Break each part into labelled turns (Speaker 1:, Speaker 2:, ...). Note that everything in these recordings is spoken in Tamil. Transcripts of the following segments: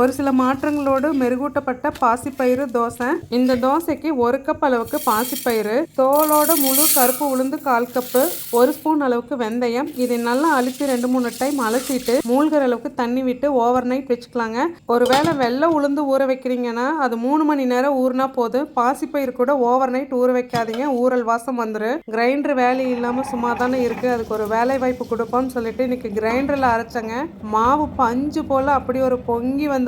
Speaker 1: ஒரு சில மாற்றங்களோடு மெருகூட்டப்பட்ட பாசிப்பயிறு தோசை. இந்த தோசைக்கு 1 கப் அளவுக்கு பாசிப்பயிறு, தோலோட முழு கருப்பு உளுந்து 1/4 கப்பு, 1 ஸ்பூன் அளவுக்கு வெந்தயம். இதை நல்லா அழுத்தி 2-3 டைம் அலசிட்டு மூழ்கிற அளவுக்கு தண்ணி விட்டு ஓவர் நைட் வச்சுக்கலாங்க. ஒருவேளை வெள்ளை உளுந்து ஊற வைக்கிறீங்கன்னா அது 3 மணி நேரம் ஊறினா போதும். பாசிப்பயிறு கூட ஓவர் நைட் ஊற வைக்காதீங்க, ஊறல் வாசம் வந்துடும். கிரைண்டர் வேலை இல்லாமல் சும்மா தானே இருக்குது, அதுக்கு ஒரு வேலை வாய்ப்பு கொடுப்போம்னு சொல்லிட்டு இன்னைக்கு கிரைண்டரில் அரைச்சங்க. மாவு பஞ்சு போல் அப்படி ஒரு பொங்கி வந்திருந்தது.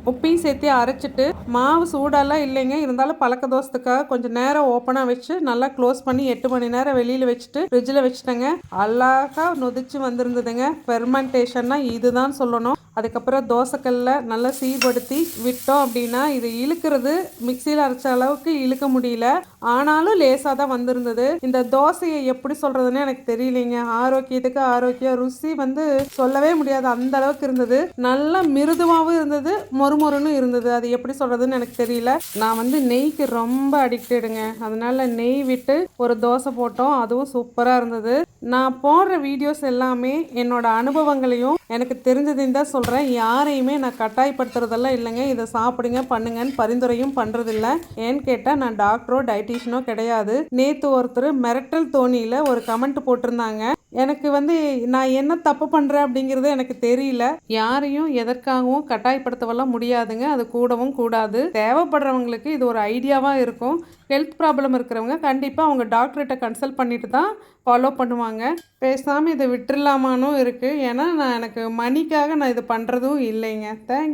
Speaker 1: உப்பையும் சேர்த்து அரைச்சிட்டு மாவு சூடாலாம் இல்லைங்க, இருந்தாலும் பழக்க தோசத்துக்காக கொஞ்சம் நேரம் ஓப்பனாக வச்சு நல்லா க்ளோஸ் பண்ணி 8 மணி நேரம் வெளியில் வச்சுட்டு ஃப்ரிட்ஜில் வச்சுட்டேங்க. அழகாக நொதிச்சு வந்திருந்ததுங்க. ஃபெர்மெண்டேஷன்னா இதுதான் சொல்லணும். அதுக்கப்புறம் தோசைக்கல்ல நல்லா சீர்படுத்தி விட்டோம் அப்படின்னா இது இழுக்கிறது மிக்சியில் அரைச்ச அளவுக்கு இழுக்க முடியல, ஆனாலும் லேசாக தான் வந்திருந்தது. இந்த தோசையை எப்படி சொல்கிறதுன்னு எனக்கு தெரியலைங்க. ஆரோக்கியத்துக்கு ஆரோக்கியம், ருசி வந்து சொல்லவே முடியாது, அந்த அளவுக்கு இருந்தது. நல்லா மிருதுவாகவும் இருந்தது, மொறுமொறுன்னு இருந்தது. அது எப்படி சொல்கிறதுன்னு எனக்கு தெரியல. நான் வந்து நெய்க்கு ரொம்ப அடிக்டடுங்க, அதனால நெய் விட்டு ஒரு தோசை போட்டோம், அதுவும் சூப்பராக இருந்தது. நான் போடுற வீடியோஸ் எல்லாமே என்னோட அனுபவங்களையும் எனக்கு தெரிஞ்சதையும் தான் சொல்கிறேன். யாரையுமே நான் கட்டாயப்படுத்துறதெல்லாம் இல்லைங்க. இதை சாப்பிடுங்க பண்ணுங்கன்னு பரிந்துரையும் பண்ணுறதில்ல. ஏன்னு கேட்டால் நான் டாக்டரோ டைட்டிஷனோ கிடையாது. நேற்று ஒருத்தர் மிரட்டல் தோணியில் ஒரு கமெண்ட் போட்டிருந்தாங்க. எனக்கு வந்து நான் என்ன தப்பு பண்ணுறேன் அப்படிங்கிறது எனக்கு தெரியல. யாரையும் எதற்காகவும் கட்டாயப்படுத்தவெல்லாம் முடியாதுங்க, அது கூடவும் கூடாது. தேவைப்படுறவங்களுக்கு இது ஒரு ஐடியாவாக இருக்கும். ஹெல்த் ப்ராப்ளம் இருக்கிறவங்க கண்டிப்பாக அவங்க டாக்டர்கிட்ட கன்சல்ட் பண்ணிட்டு தான் ஃபாலோ பண்ணுவாங்க. பேசாமல் இதை விட்டுடலாமானும் இருக்குது. ஏன்னா எனக்கு மணிக்காக நான் இது பண்ணுறதும் இல்லைங்க. தேங்க்ஸ்.